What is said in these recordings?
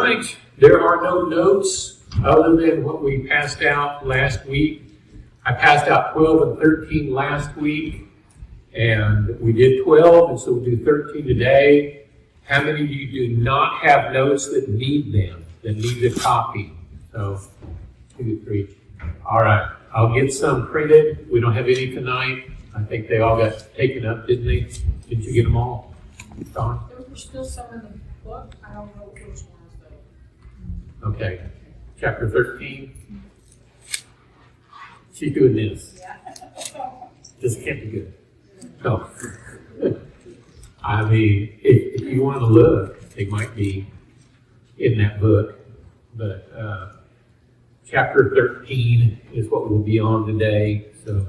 right. There are no notes other than what we passed out last week. I passed out 12 and 13 last week, and we did 12, and so we'll do 13 today. How many of you do not have notes that need them, that need a copy? So, 2, 3. All right. I'll get some printed. We don't have any tonight. I think they all got taken up, didn't they? Didn't you get them all, Don? There were still some in the book. I don't know which ones though. Okay. Chapter 13. She's doing this. Yeah. This can't be good. No. I mean, if you want to look, they might be in that book. But chapter 13 is what we'll be on today. So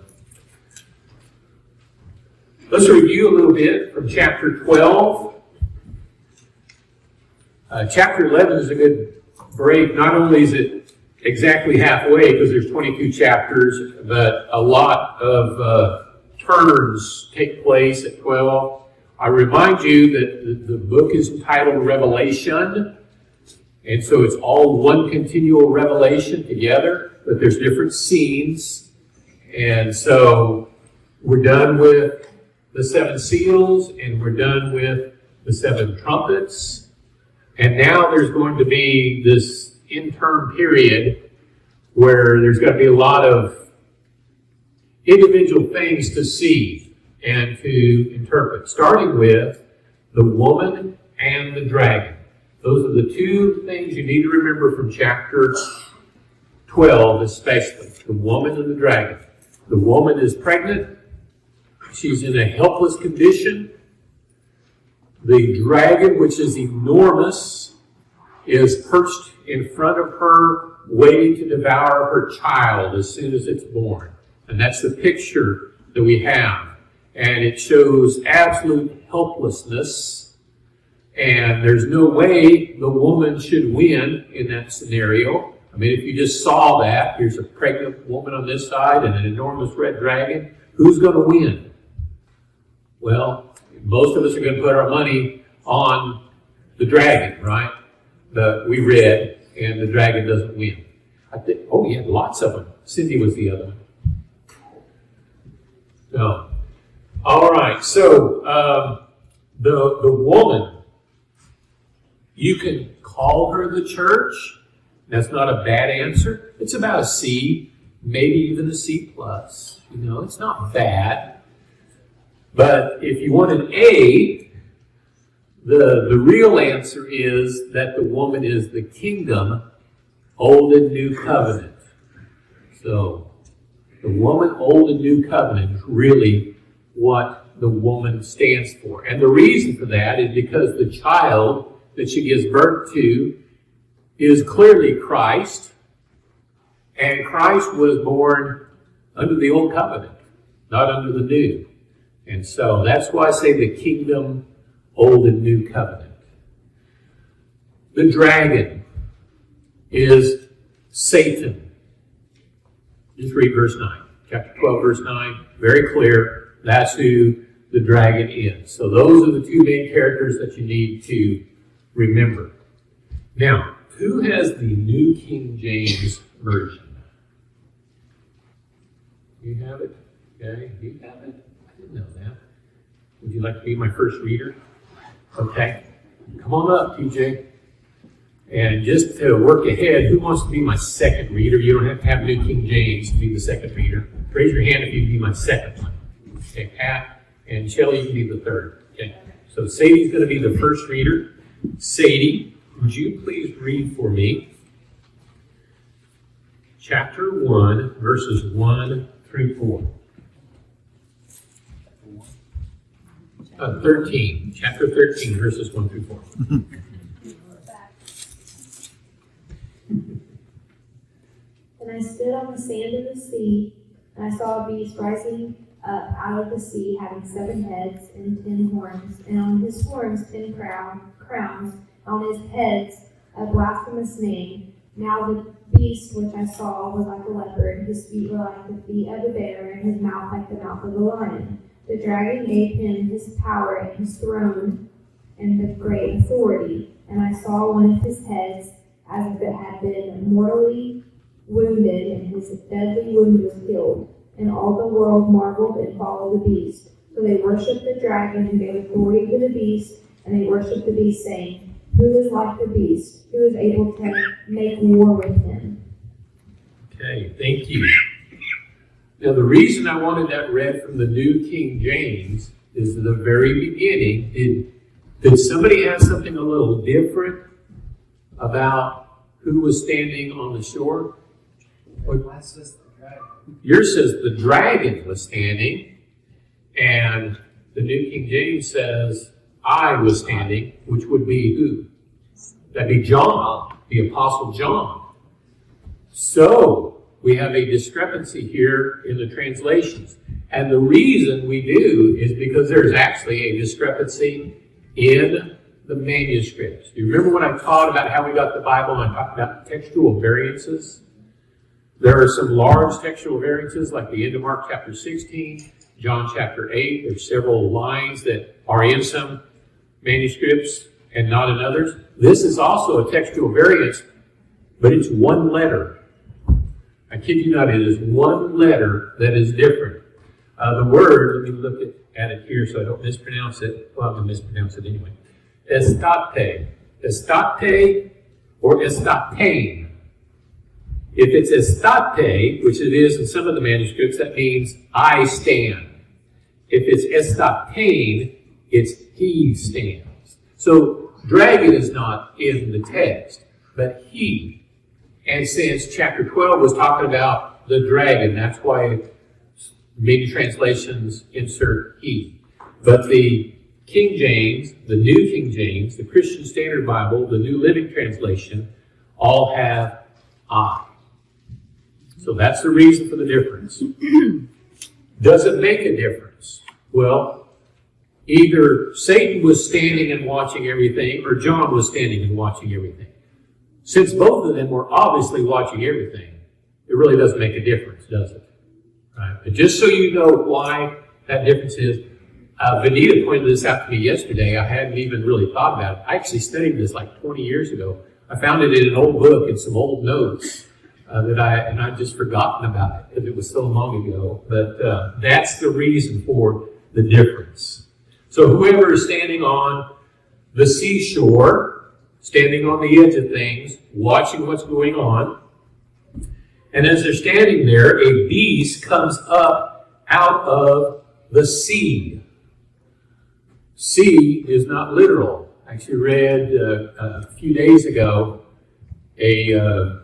let's review a little bit from chapter 12. Chapter 11 is a good break. Not only is it exactly halfway, because there's 22 chapters, but a lot of turns take place at 12. I remind you that the book is entitled Revelation, and so it's all one continual revelation together, but there's different scenes. And so we're done with the 7 seals, and we're done with the 7 trumpets. And now there's going to be this interim period where there's going to be a lot of individual things to see and to interpret, starting with the woman and the dragon. Those are the 2 things you need to remember from chapter 12 especially, the woman and the dragon. The woman is pregnant. She's in a helpless condition. The dragon, which is enormous, is perched in front of her, waiting to devour her child as soon as it's born. And that's the picture that we have. And it shows absolute helplessness. And there's no way the woman should win in that scenario. I mean, if you just saw that, here's a pregnant woman on this side and an enormous red dragon. Who's going to win? Well, most of us are going to put our money on the dragon, right? We read, and the dragon doesn't win. I think, oh, yeah, lots of them. Cindy was the other one. No. All right, so the woman, you can call her the church. That's not a bad answer. It's about a C, maybe even a C+. You know, it's not bad. But if you want an A, the real answer is that the woman is the kingdom, Old and New Covenant. So, the woman, Old and New Covenant is really what the woman stands for. And the reason for that is because the child that she gives birth to is clearly Christ, and Christ was born under the Old Covenant, not under the New. And so that's why I say the kingdom, Old and New Covenant. The dragon is Satan. Just read verse 9. Chapter 12, verse 9. Very clear. That's who the dragon is. So those are the 2 main characters that you need to remember. Now, who has the New King James Version? You have it? Okay, you have it? I didn't know that. Would you like to be my first reader? Okay. Come on up, TJ. And just to work ahead, who wants to be my second reader? You don't have to have New King James to be the second reader. Raise your hand if you'd be my second one. Okay, Pat and Shelley, you can be the third. Okay. So Sadie's going to be the first reader. Sadie, would you please read for me chapter 1, verses 1 through 4. 13. Chapter 13, verses 1 through 4. And I stood on the sand of the sea, and I saw a beast rising up out of the sea, having 7 heads and 10 horns, and on his horns 10 crowns, and on his heads a blasphemous name. Now the beast which I saw was like a leopard, his feet were like the feet of a bear, and his mouth like the mouth of a lion. The dragon gave him his power and his throne and the great authority. and I saw one of his heads as if it had been mortally wounded, and his deadly wound was healed. And all the world marveled and followed the beast. So they worshipped the dragon and gave authority to the beast, and they worshipped the beast, saying, Who is like the beast? Who is able to make war with him? Okay, thank you. Now, the reason I wanted that read from the New King James is the very beginning. Did somebody have something a little different about who was standing on the shore? Mine says the dragon. Yours says the dragon was standing, and the New King James says I was standing, which would be who? That'd be John, the Apostle John. So, we have a discrepancy here in the translations. And the reason we do is because there's actually a discrepancy in the manuscripts. Do you remember when I taught about how we got the Bible and I talked about textual variances? There are some large textual variances, like the end of Mark chapter 16, John chapter 8. There's several lines that are in some manuscripts and not in others. This is also a textual variance, but it's one letter. I kid you not, it is one letter that is different. The word, let me look at it here so I don't mispronounce it. Well, I'm going to mispronounce it anyway. Estate. Estate or estatane. If it's estate, which it is in some of the manuscripts, that means I stand. If it's estatane, it's he stands. So, dragon is not in the text, but he. And since chapter 12 was talking about the dragon, that's why many translations insert he. But the King James, the New King James, the Christian Standard Bible, the New Living Translation, all have I. So that's the reason for the difference. Does it make a difference? Well, either Satan was standing and watching everything, or John was standing and watching everything. Since both of them were obviously watching everything, it really doesn't make a difference, does it? Right? But just so you know why that difference is, Vanita pointed this out to me yesterday. I hadn't even really thought about it. I actually studied this like 20 years ago. I found it in an old book and some old notes and I'd just forgotten about it because it was so long ago. But that's the reason for the difference. So whoever is standing on the seashore, standing on the edge of things, watching what's going on, and as they're standing there, a beast comes up out of the sea. Sea is not literal. I actually read a few days ago a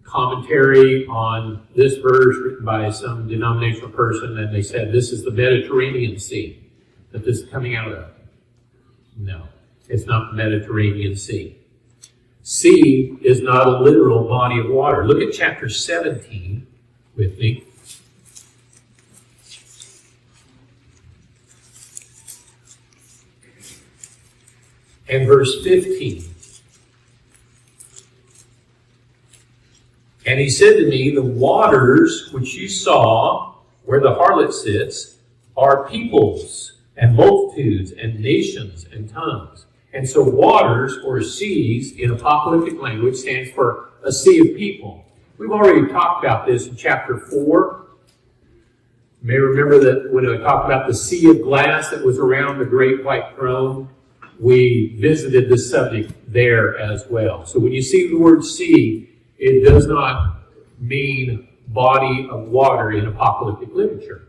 commentary on this verse written by some denominational person, and they said this is the Mediterranean Sea that this is coming out of. No, it's not the Mediterranean Sea. Sea is not a literal body of water. Look at chapter 17 with me. And verse 15. And he said to me, the waters which you saw where the harlot sits are peoples and multitudes and nations and tongues. And so waters or seas in apocalyptic language stands for a sea of people. We've already talked about this in chapter 4. You may remember that when I talked about the sea of glass that was around the great white throne, we visited this subject there as well. So when you see the word sea, it does not mean body of water in apocalyptic literature.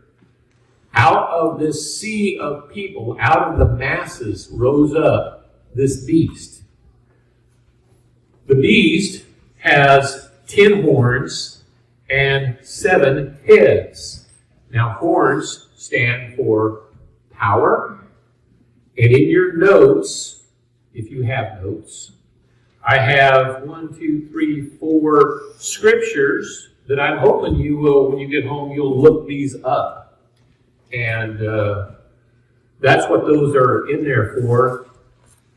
Out of this sea of people, out of the masses, rose up this beast. The beast has 10 horns and 7 heads. Now, horns stand for power. And in your notes, if you have notes, I have 4 scriptures that I'm hoping you will, when you get home, you'll look these up. And that's what those are in there for.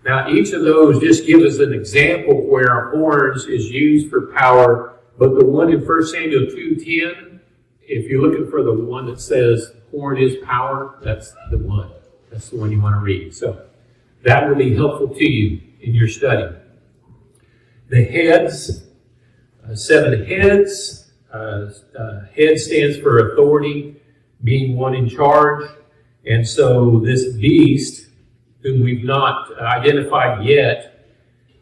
Now, each of those just gives us an example where horns is used for power. But the one in 1 Samuel 2:10, if you're looking for the one that says horn is power, that's the one. That's the one you want to read. So that will be helpful to you in your study. The heads, 7 heads. Head stands for authority, being one in charge. And so this beast, whom we've not identified yet,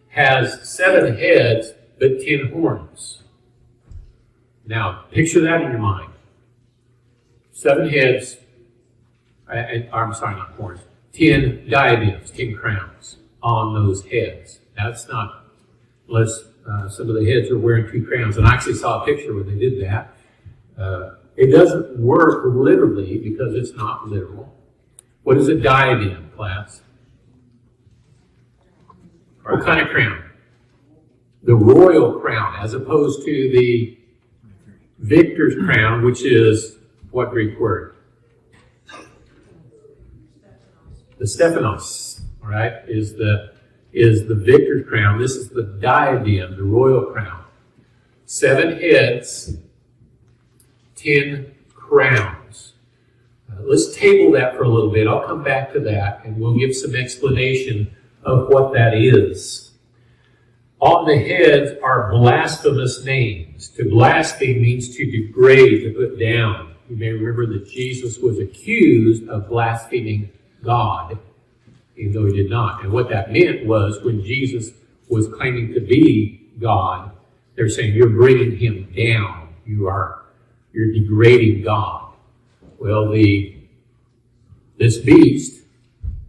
has 7 heads but 10 horns. Now, picture that in your mind. 7 heads, I'm sorry, not horns, 10 diadems, 10 crowns on those heads. That's not, unless some of the heads are wearing 2 crowns. And I actually saw a picture where they did that. It doesn't work literally because it's not literal. What is a diadem, class? What kind of crown? The royal crown, as opposed to the victor's crown, which is what Greek word? The Stephanos, all right, is the victor's crown. This is the diadem, the royal crown. 7 heads, 10 crowns. Let's table that for a little bit. I'll come back to that, and we'll give some explanation of what that is. On the heads are blasphemous names. To blaspheme means to degrade, to put down. You may remember that Jesus was accused of blaspheming God, even though he did not. And what that meant was when Jesus was claiming to be God, they're saying, you're bringing him down. You're degrading God. Well, this beast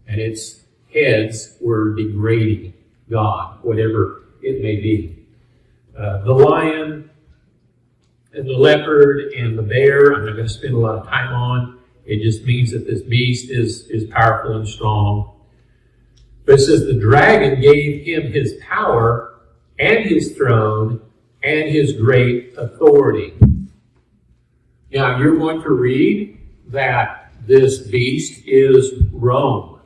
and its heads were degrading God, whatever it may be. The lion and the leopard and the bear, I'm not going to spend a lot of time on. It just means that this beast is powerful and strong. But it says the dragon gave him his power and his throne and his great authority. Now, you're going to read that this beast is Rome.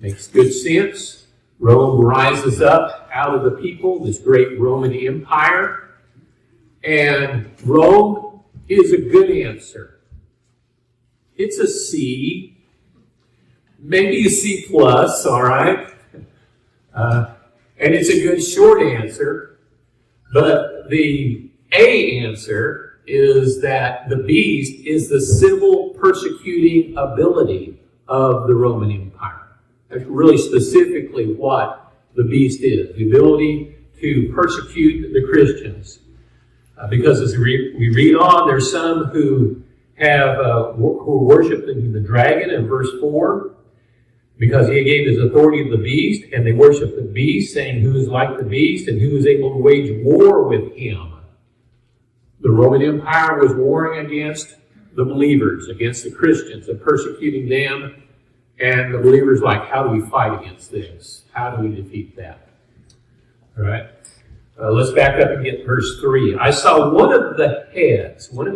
Makes good sense. Rome rises up out of the people, this great Roman Empire. And Rome is a good answer. It's a C, maybe a C plus, all right? And it's a good short answer. But the A answer is that the beast is the civil persecuting ability of the Roman Empire. That's really specifically what the beast is, the ability to persecute the Christians. Because as we read on, there's some who who worship the dragon in verse 4, because he gave his authority to the beast, and they worship the beast, saying who is like the beast and who is able to wage war with him. The Roman Empire was warring against the believers, against the Christians, and persecuting them. And the believers like, how do we fight against this? How do we defeat that? All right. Let's back up and get verse 3. I saw one of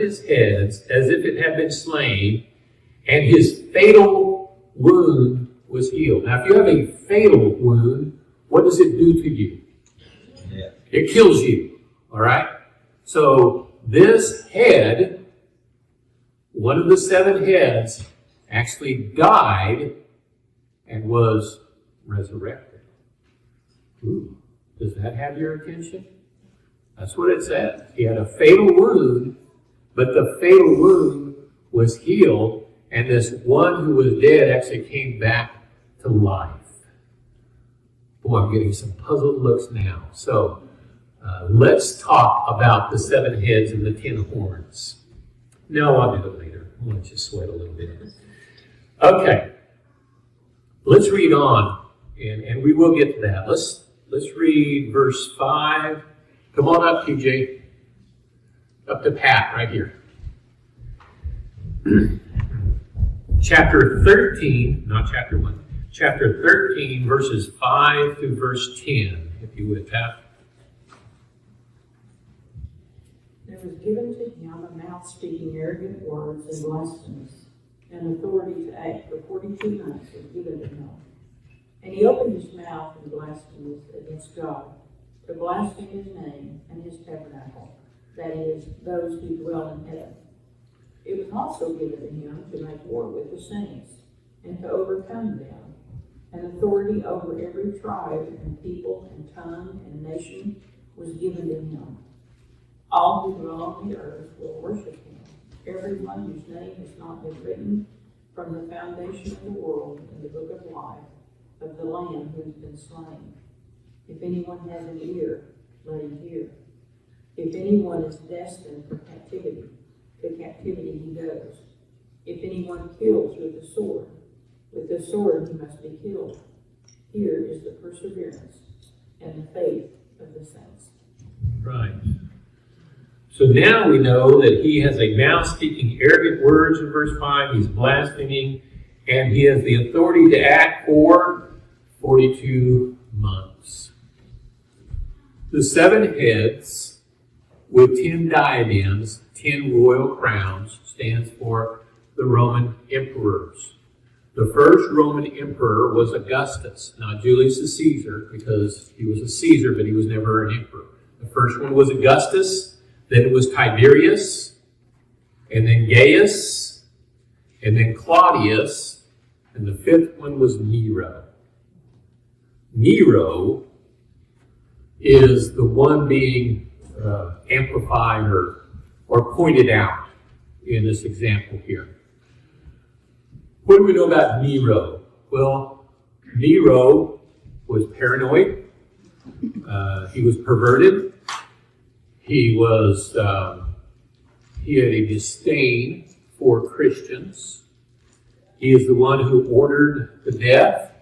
his heads, as if it had been slain, and his fatal wound was healed. Now, if you have a fatal wound, what does it do to you? Yeah. It kills you. All right? So, this head, one of the 7 heads, actually died and was resurrected. Ooh, does that have your attention? That's what it says. He had a fatal wound, but the fatal wound was healed, and this one who was dead actually came back to life. Boy, I'm getting some puzzled looks now. So, let's talk about the 7 heads and the 10 horns. No, I'll do it later. I'll let you sweat a little bit. Okay. Let's read on, and we will get to that. Let's read verse 5. Come on up, TJ. Up to Pat, right here. Chapter 13, not chapter 1. Chapter 13, verses 5 through verse 10, if you would, Pat. There was given to him a mouth speaking arrogant words and blasphemous, and authority to act for 42 months was given to him. And he opened his mouth in blasphemy against God, to blaspheme his name and his tabernacle, that is, those who dwell in heaven. It was also given to him to make war with the saints, and to overcome them. and authority over every tribe and people and tongue and nation was given to him. All who dwell on the earth will worship him, everyone whose name has not been written from the foundation of the world in the book of life of the Lamb who has been slain. If anyone has an ear, let him hear. If anyone is destined for captivity, to captivity he goes. If anyone kills with the sword he must be killed. Here is the perseverance and the faith of the saints. Right. So now we know that he has a mouth speaking arrogant words in verse 5. He's blaspheming, and he has the authority to act for 42 months. The 7 heads with 10 diadems, 10 royal crowns, stands for the Roman emperors. The first Roman emperor was Augustus, not Julius Caesar, because he was a Caesar, but he was never an emperor. The first one was Augustus, then it was Tiberius, and then Gaius, and then Claudius, and the 5th one was Nero. Nero is the one being amplified or pointed out in this example here. What do we know about Nero? Well, Nero was paranoid. He was perverted. He had a disdain for Christians. He is the one who ordered the death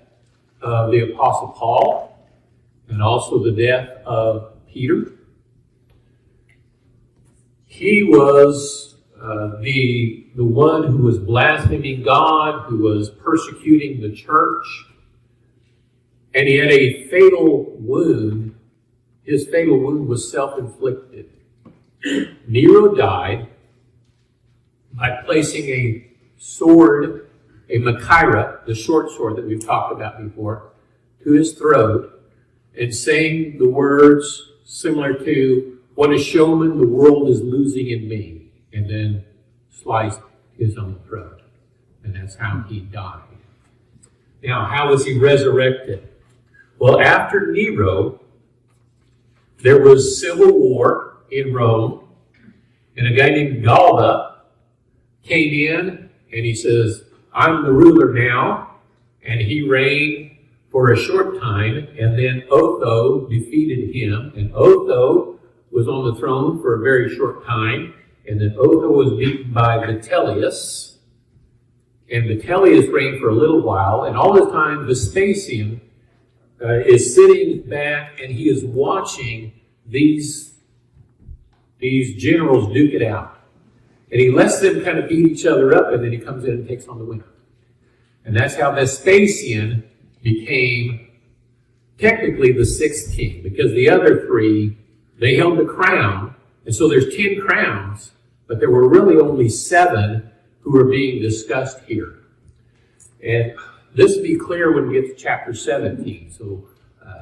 of the Apostle Paul and also the death of Peter. He was the one who was blaspheming God, who was persecuting the church, and he had a fatal wound. His fatal wound was self-inflicted. Nero died by placing a sword, a Machaira, the short sword that we've talked about before, to his throat, and saying the words similar to, "What a showman the world is losing in me," and then sliced his own throat. And that's how he died. Now, how was he resurrected? Well, after Nero, there was civil war in Rome, and a guy named Galba came in and he says, "I'm the ruler now," and he reigned for a short time, and then Otho defeated him, and Otho was on the throne for a very short time, and then Otho was beaten by Vitellius, and Vitellius reigned for a little while, and all the time Vespasian is sitting back and he is watching these generals duke it out. And he lets them kind of beat each other up, and then he comes in and takes on the winner. And that's how Vespasian became technically the 6th king, because the other 3, they held the crown. And so there's 10 crowns, but there were really only 7 who were being discussed here. And this will be clear when we get to chapter 17. So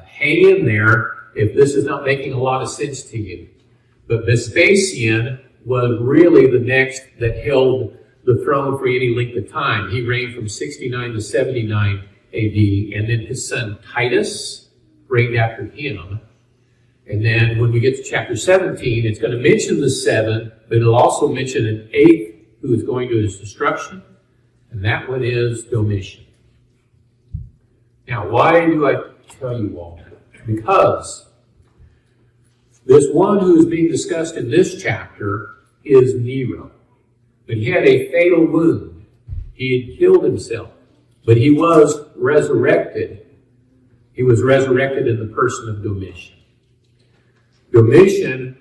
hang in there if this is not making a lot of sense to you. But Vespasian was really the next that held the throne for any length of time. He reigned from 69 to 79 AD, and then his son Titus reigned after him. And then when we get to chapter 17, it's going to mention the 7, but it'll also mention an 8th who is going to his destruction, and that one is Domitian. Now, why do I tell you all that? Because this one who is being discussed in this chapter is Nero. But he had a fatal wound. He had killed himself, but he was resurrected. He was resurrected in the person of Domitian. Domitian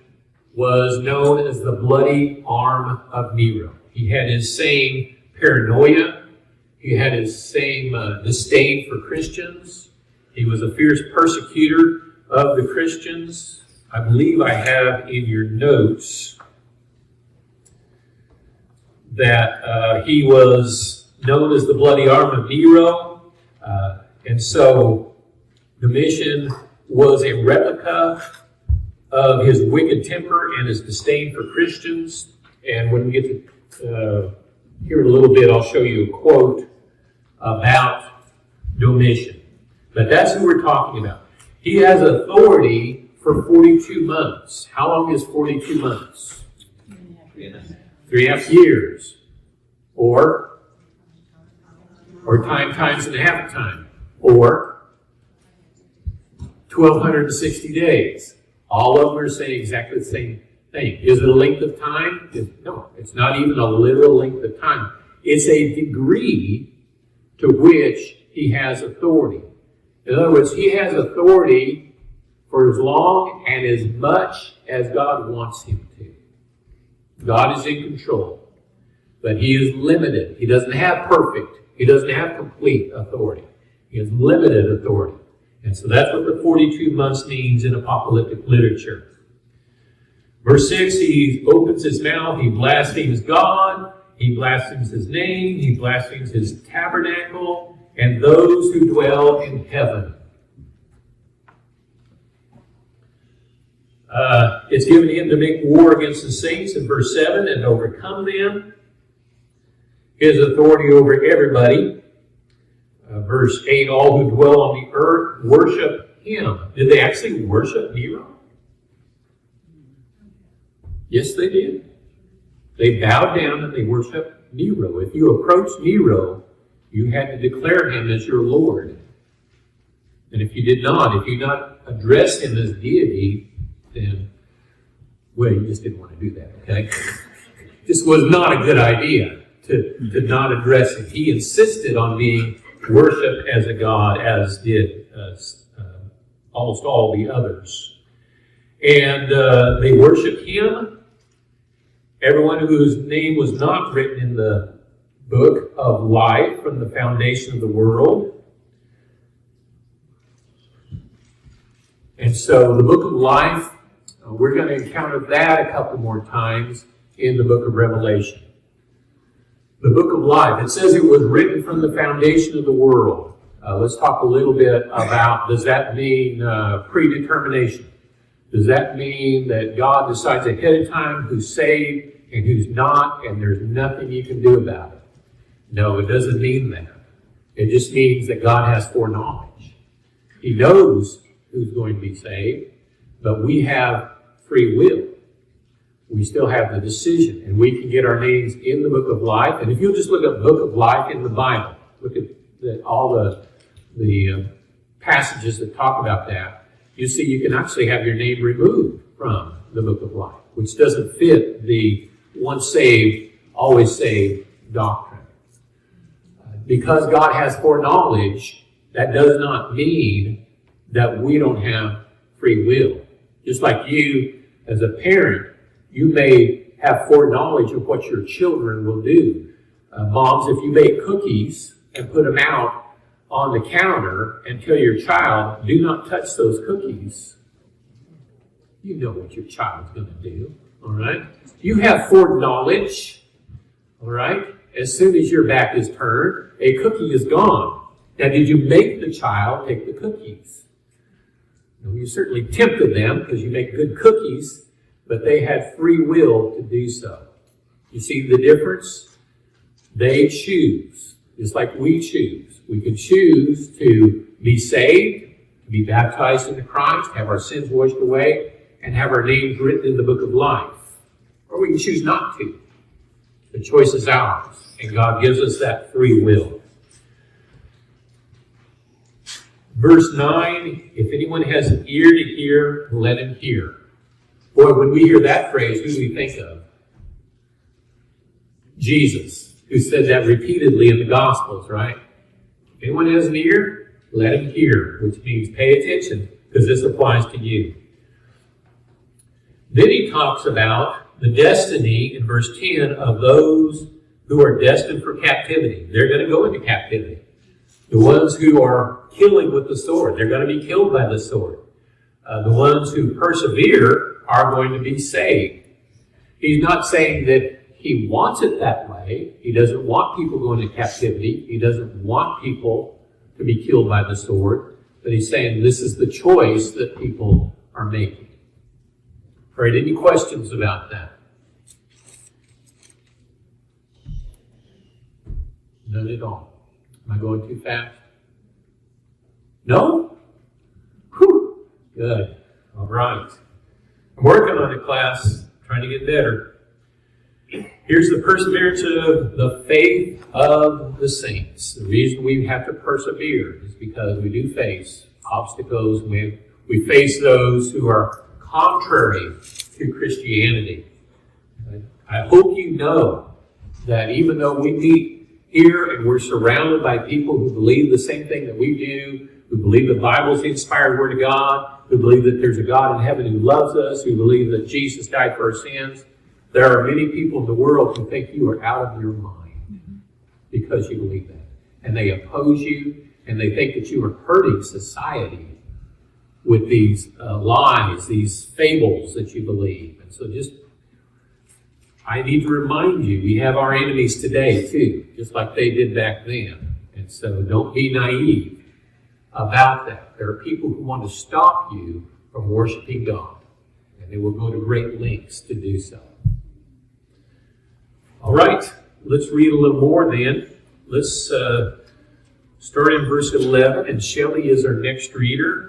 was known as the bloody arm of Nero. He had his same paranoia. He had his same disdain for Christians. He was a fierce persecutor of the Christians. I believe I have in your notes that he was known as the bloody arm of Nero. And so Domitian was a replica of his wicked temper and his disdain for Christians. And when we get to here in a little bit, I'll show you a quote about Domitian. But that's who we're talking about. He has authority for 42 months. How long is 42 months? 3.5 years. Or time times and a half time. Or 1,260 days. All of them are saying exactly the same thing. Is it a length of time? No, it's not even a literal length of time. It's a degree to which he has authority. In other words, he has authority for as long and as much as God wants him to. God is in control, but he is limited. He doesn't have perfect. He doesn't have complete authority. He has limited authority. And so that's what the 42 months means in apocalyptic literature. Verse 6, he opens his mouth, he blasphemes God, he blasphemes his name, he blasphemes his tabernacle, and those who dwell in heaven. It's given him to make war against the saints in verse 7 and overcome them. His authority over everybody. Verse 8, all who dwell on the earth worship him. Did they actually worship Nero? Yes, they did. They bowed down and they worshiped Nero. If you approached Nero, you had to declare him as your Lord. And if you did not, if you not address him as deity, then, well, you just didn't want to do that, okay? This was not a good idea to not address him. He insisted on being worshipped as a god, as did almost all the others. And they worshiped him. Everyone whose name was not written in the book of life from the foundation of the world. And so the book of life, we're going to encounter that a couple more times in the book of Revelation. The book of life, it says it was written from the foundation of the world. Let's talk a little bit about, does that mean predetermination? Does that mean that God decides ahead of time who's saved and who's not, and there's nothing you can do about it? No, it doesn't mean that. It just means that God has foreknowledge. He knows who's going to be saved, but we have free will. We still have the decision, and we can get our names in the book of life. And if you'll just look up book of life in the Bible, look at all the passages that talk about that, you see you can actually have your name removed from the book of life, which doesn't fit the once saved, always saved doctrine. Because God has foreknowledge, that does not mean that we don't have free will. Just like you, as a parent, you may have foreknowledge of what your children will do. Moms, if you make cookies and put them out on the counter and tell your child, do not touch those cookies, you know what your child's going to do, all right? You have foreknowledge, all right? As soon as your back is turned, a cookie is gone. Now, did you make the child take the cookies? No, you certainly tempted them because you make good cookies, but they had free will to do so. You see the difference? They choose, just like we choose. We can choose to be saved, to be baptized into Christ, have our sins washed away, and have our names written in the book of life. Or we can choose not to. The choice is ours, and God gives us that free will. Verse 9, if anyone has an ear to hear, let him hear. Boy, when we hear that phrase, who do we think of? Jesus, who said that repeatedly in the Gospels, right? If anyone has an ear, let him hear, which means pay attention, because this applies to you. Then he talks about the destiny in verse 10 of those who are destined for captivity. They're going to go into captivity. The ones who are killing with the sword, they're going to be killed by the sword. The ones who persevere are going to be saved. He's not saying that he wants it that way. He doesn't want people going to captivity. He doesn't want people to be killed by the sword. But he's saying this is the choice that people are making. All right, any questions about that? None at all. Am I going too fast? No? Whew. Good. All right. I'm working on it, class. Trying to get better. Here's the perseverance of the faith of the saints. The reason we have to persevere is because we do face obstacles. We face those who are contrary to Christianity. I hope you know that even though we meet here and we're surrounded by people who believe the same thing that we do, who believe the Bible is the inspired Word of God, who believe that there's a God in heaven who loves us, who believe that Jesus died for our sins, there are many people in the world who think you are out of your mind because you believe that. And they oppose you, and they think that you are hurting society with these lies, these fables that you believe. And so I need to remind you, we have our enemies today too, just like they did back then. And so don't be naive about that. There are people who want to stop you from worshiping God, and they will go to great lengths to do so. All right, let's read a little more then. Let's start in verse 11, and Shelley is our next reader.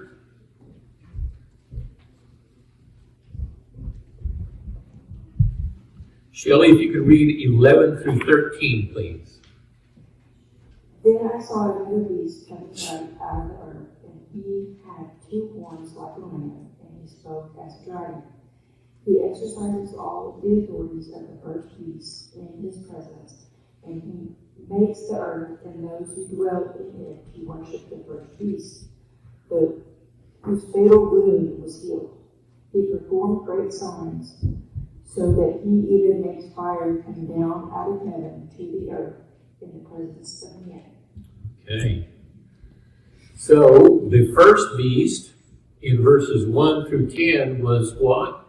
Shelley, if you could read 11 through 13, please. Then I saw another beast coming up out of the earth, and he had 2 horns like a lamb, and he spoke as a dragon. He exercises all the authorities of the first beast in his presence, and he makes the earth and those who dwell in it to worship the first beast, whose fatal wound was healed. He performed great signs, so that he even makes fire come down out of heaven to the earth in the presence of men. Okay. So, the first beast in verses 1 through 10 was what?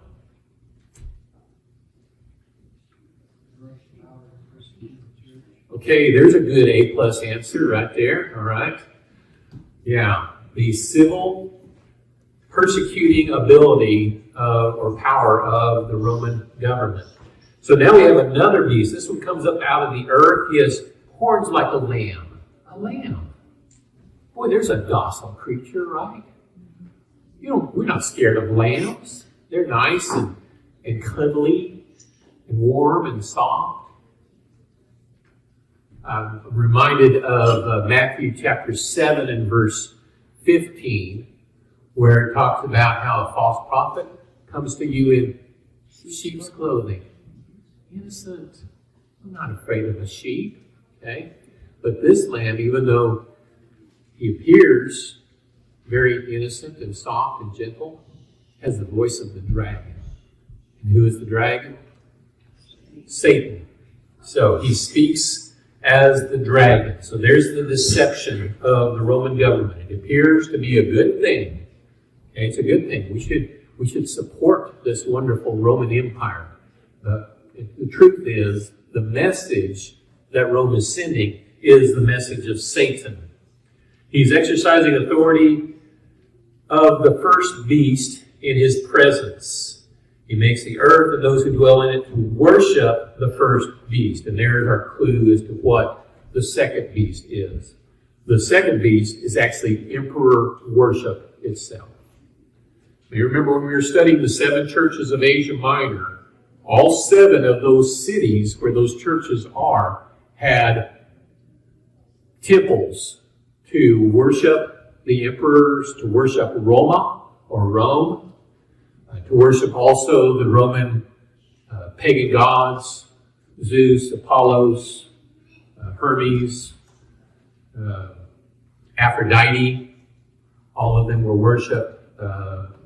Okay, there's a good A+ answer right there, all right? Yeah, the civil persecuting ability or power of the Roman government. So now we have another beast. This one comes up out of the earth. He has horns like a lamb. A lamb. Boy, there's a docile creature, right? We're not scared of lambs. They're nice and cuddly and warm and soft. I'm reminded of Matthew chapter 7 and verse 15, where it talks about how a false prophet comes to you in sheep's clothing. Innocent. I'm not afraid of a sheep, okay? But this lamb, even though he appears very innocent and soft and gentle, has the voice of the dragon. And who is the dragon? Satan. So he speaks as the dragon. So there's the deception of the Roman government. It appears to be a good thing. Okay, it's a good thing. We should support this wonderful Roman Empire. The truth is, the message that Rome is sending is the message of Satan. He's exercising authority of the first beast in his presence. He makes the earth and those who dwell in it to worship the first beast. And there's our clue as to what the second beast is. The second beast is actually emperor worship itself. You remember when we were studying the 7 churches of Asia Minor, all 7 of those cities where those churches are had temples to worship the emperors, to worship Roma or Rome, to worship also the Roman pagan gods, Zeus, Apollos, Hermes, Aphrodite. All of them were worshipped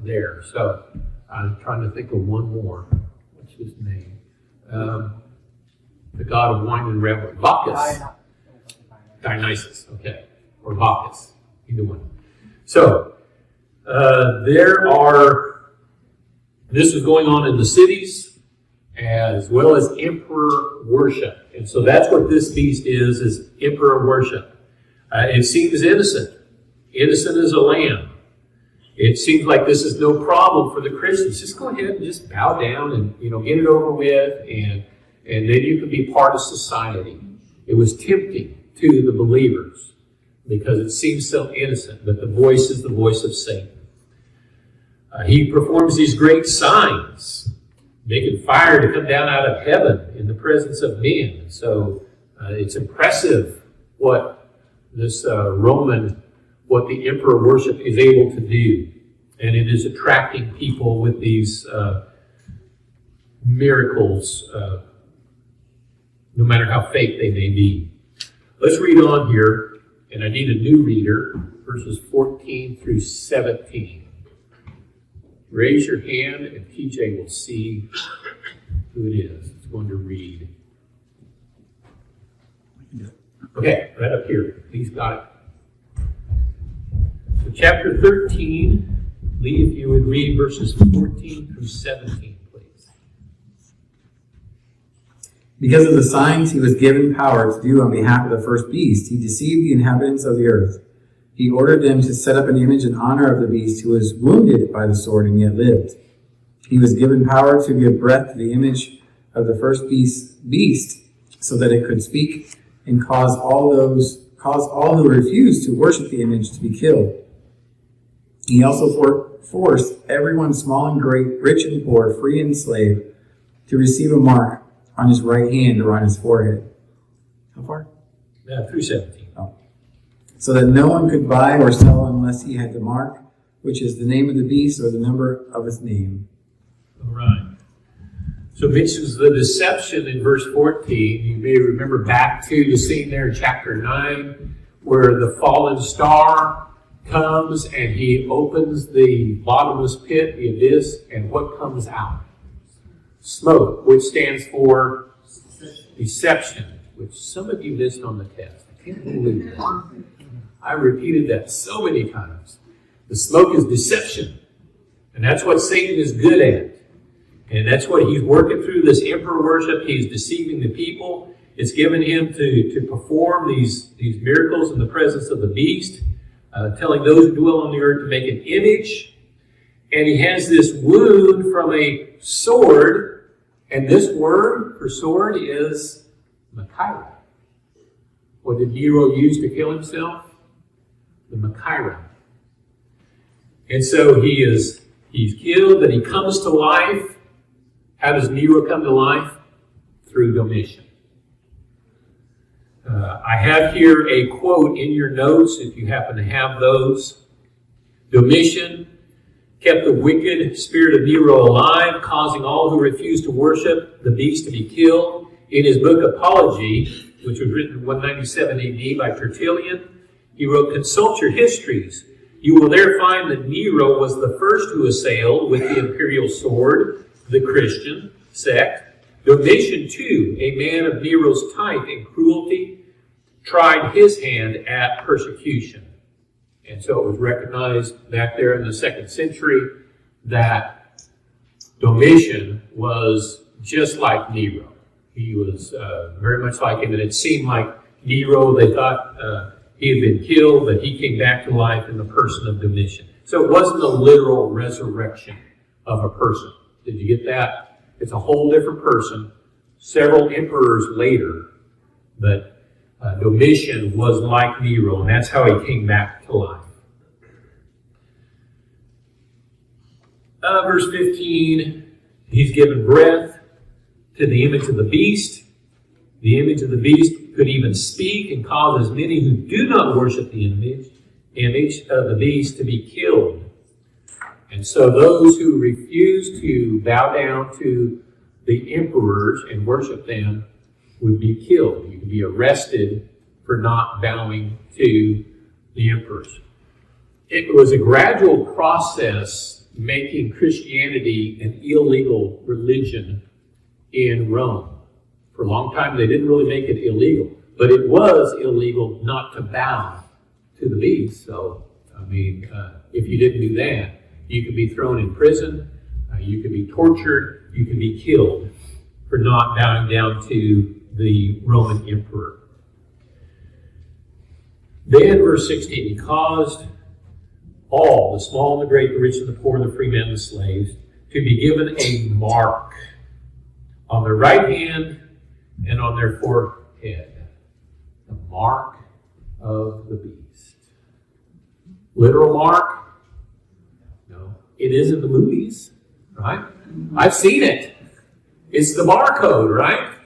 there. So I'm trying to think of one more. What's his name? The god of wine and revelry. Bacchus. Dionysus, okay. Or Bacchus. Either one. So this is going on in the cities as well as emperor worship. And so that's what this beast is emperor worship. It seems innocent. Innocent as a lamb. It seems like this is no problem for the Christians. Just go ahead and just bow down and get it over with, and then you can be part of society. It was tempting to the believers. because it seems so innocent, but the voice is the voice of Satan. He performs these great signs, making fire to come down out of heaven in the presence of men. So it's impressive what this what the emperor worship is able to do. And it is attracting people with these miracles, no matter how fake they may be. Let's read on here, and I need a new reader, verses 14 through 17. Raise your hand, and TJ will see who it is that's going to read. Okay, right up here. He's got it. So chapter 13, Lee, if you would read verses 14 through 17, please. Because of the signs he was given power to do on behalf of the first beast, he deceived the inhabitants of the earth. He ordered them to set up an image in honor of the beast who was wounded by the sword and yet lived. He was given power to give breath to the image of the first beast so that it could speak and cause all who refused to worship the image to be killed. He also forced everyone, small and great, rich and poor, free and slave, to receive a mark on his right hand or on his forehead. How far? Through 17. So that no one could buy or sell unless he had the mark, which is the name of the beast or the number of his name. All right. So it mentions the deception in verse 14. You may remember back to the scene there in chapter 9 where the fallen star comes and he opens the bottomless pit, the abyss, and what comes out? Smoke, which stands for deception, which some of you missed on the test. I can't believe that. I repeated that so many times. The smoke is deception. And that's what Satan is good at. And that's what he's working through this emperor worship. He's deceiving the people. It's given him to perform these miracles in the presence of the beast, telling those who dwell on the earth to make an image. And he has this wound from a sword. And this word for sword is Machaira. What did Nero use to kill himself? The Machaira. And so he's killed, but he comes to life. How does Nero come to life? Through Domitian. I have here a quote in your notes, if you happen to have those. Domitian kept the wicked spirit of Nero alive, causing all who refused to worship the beast to be killed. In his book Apology, which was written in 197 AD by Tertullian, he wrote, "Consult your histories. You will there find that Nero was the first who assailed with the imperial sword the Christian sect. Domitian, too, a man of Nero's type in cruelty, tried his hand at persecution." And so it was recognized back there in the 2nd century that Domitian was just like Nero. He was very much like him, and it seemed like Nero, they thought he had been killed, but he came back to life in the person of Domitian. So it wasn't a literal resurrection of a person. Did you get that? It's a whole different person, several emperors later, but Domitian was like Nero, and that's how he came back to life. Verse 15, he's given breath to the image of the beast. The image of the beast could even speak and cause as many who do not worship the image of the beast to be killed. And so those who refuse to bow down to the emperors and worship them would be killed. You could be arrested for not bowing to the emperors. It was a gradual process making Christianity an illegal religion in Rome. For a long time, they didn't really make it illegal, but it was illegal not to bow to the beast. So, if you didn't do that, you could be thrown in prison, you could be tortured, you could be killed for not bowing down to the Roman emperor. Then, verse 16, he caused all, the small and the great, the rich and the poor, the free men and the slaves, to be given a mark on their right hand and on their forehead. The mark of the beast. Literal mark? No. It is in the movies, right? I've seen it. It's the barcode, right?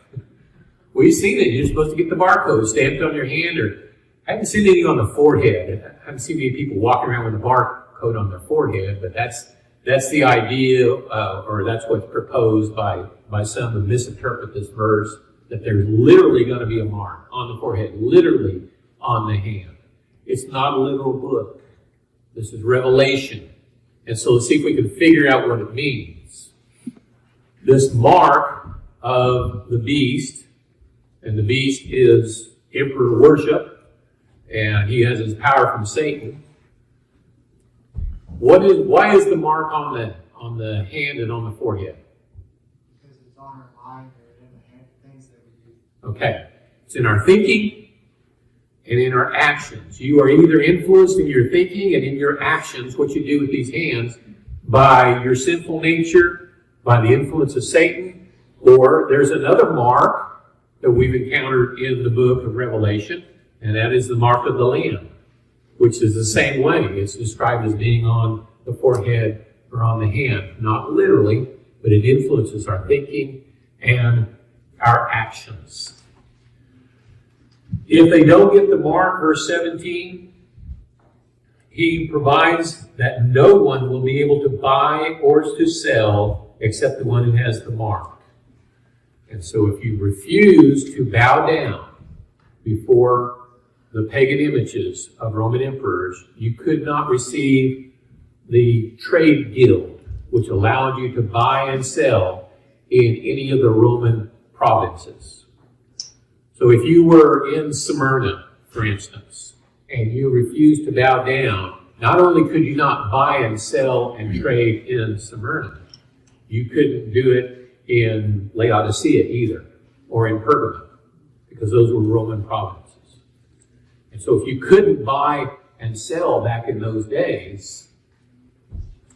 We've seen it. You're supposed to get the barcode stamped on your hand, or I haven't seen anything on the forehead. I haven't seen many people walking around with a barcode on their forehead, but that's the idea, or that's what's proposed by some who misinterpret this verse, that there's literally going to be a mark on the forehead, literally on the hand. It's not a literal book. This is Revelation. And so let's see if we can figure out what it means. This mark of the beast, and the beast is emperor worship, and he has his power from Satan. Why is the mark on the hand and on the forehead? Because it's on our mind or in the things that we do. Okay. It's in our thinking and in our actions. You are either influenced in your thinking and in your actions, what you do with these hands, by your sinful nature, by the influence of Satan, or there's another mark that we've encountered in the book of Revelation, and that is the mark of the Lamb, which is the same way. It's described as being on the forehead or on the hand. Not literally, but it influences our thinking and our actions. If they don't get the mark, verse 17, he provides that no one will be able to buy or to sell except the one who has the mark. And so if you refuse to bow down before the pagan images of Roman emperors, you could not receive the trade guild, which allowed you to buy and sell in any of the Roman provinces. So if you were in Smyrna, for instance, and you refused to bow down, not only could you not buy and sell and trade in Smyrna, you couldn't do it in Laodicea either, or in Pergamum, because those were Roman provinces. And so if you couldn't buy and sell back in those days,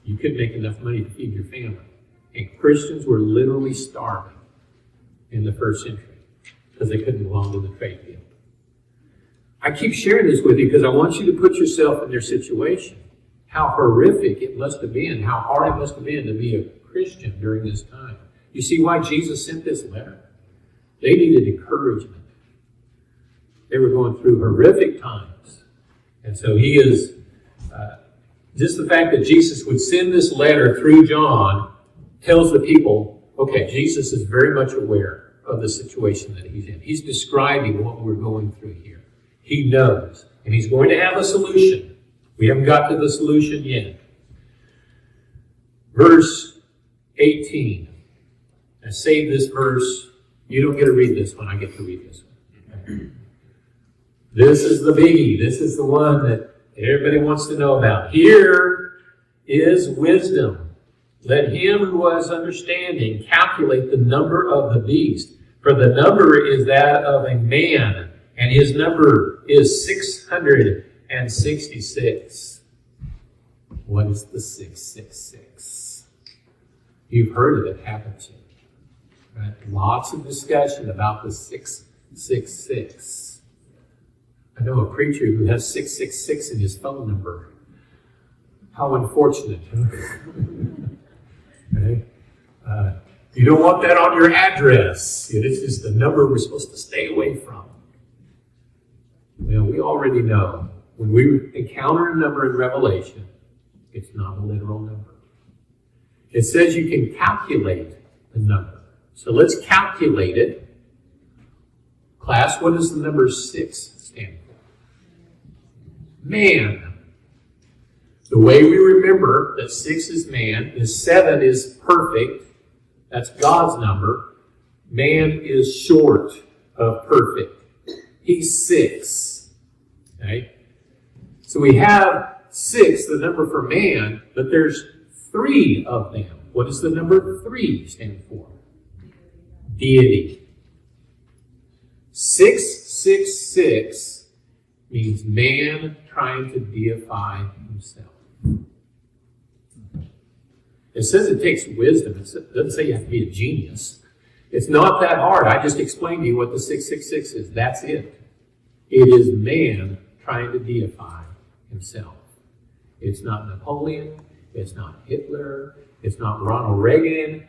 you couldn't make enough money to feed your family. And Christians were literally starving in the first century because they couldn't belong to the trade guild. I keep sharing this with you because I want you to put yourself in their situation. How horrific it must have been, how hard it must have been to be a Christian during this time. You see why Jesus sent this letter? They needed encouragement. They were going through horrific times. And so he is, just the fact that Jesus would send this letter through John tells the people, okay, Jesus is very much aware of the situation that he's in. He's describing what we're going through here. He knows. And he's going to have a solution. We haven't got to the solution yet. Verse 18. I saved this verse. You don't get to read this one. I get to read this one. This is the biggie. This is the one that everybody wants to know about. Here is wisdom. Let him who has understanding calculate the number of the beast. For the number is that of a man, and his number is 666. What is the 666? You've heard of it, haven't you? Right? Lots of discussion about the 666. I know a preacher who has 666 in his phone number. How unfortunate. Okay? You don't want that on your address. It is just the number we're supposed to stay away from. Well, we already know when we encounter a number in Revelation, it's not a literal number. It says you can calculate the number. So let's calculate it. Class, what does the number 6 stand for? Man. The way we remember that 6 is man, is 7 is perfect. That's God's number. Man is short of perfect. He's 6. Okay? So we have 6, the number for man, but there's 3 of them. What does the number 3 stand for? Deity. 666 means man trying to deify himself. It says it takes wisdom. It doesn't say you have to be a genius. It's not that hard. I just explained to you what the 666 is. That's it. It is man trying to deify himself. It's not Napoleon. It's not Hitler. It's not Ronald Reagan.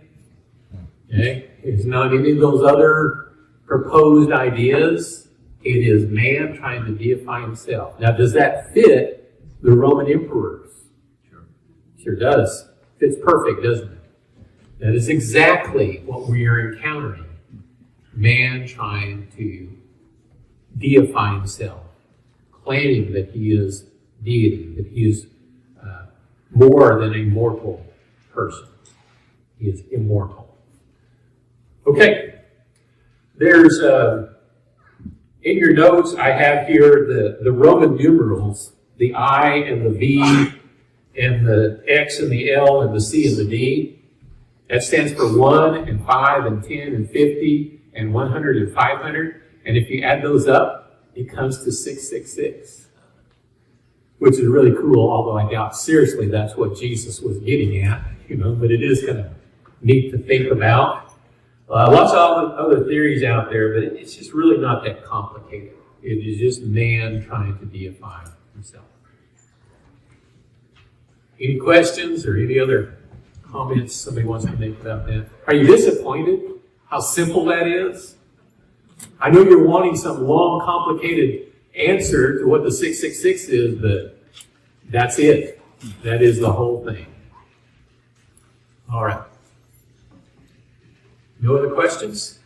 Okay? It's not any of those other proposed ideas. It is man trying to deify himself. Now, does that fit the Roman emperors? Sure does. Fits perfect, doesn't it? That is exactly what we are encountering. Man trying to deify himself, claiming that he is deity, that he is more than a mortal person. He is immortal. Okay, there's, in your notes, I have here the Roman numerals, the I and the V, and the X and the L and the C and the D. That stands for 1 and 5 and 10 and 50 and 100 and 500. And if you add those up, it comes to 666. Which is really cool, although I doubt seriously that's what Jesus was getting at, but it is kind of neat to think about. Lots of other theories out there, but it's just really not that complicated. It is just man trying to deify himself. Any questions or any other comments somebody wants to make about that? Are you disappointed how simple that is? I know you're wanting some long, complicated answer to what the 666 is, but that's it. That is the whole thing. All right. No other questions?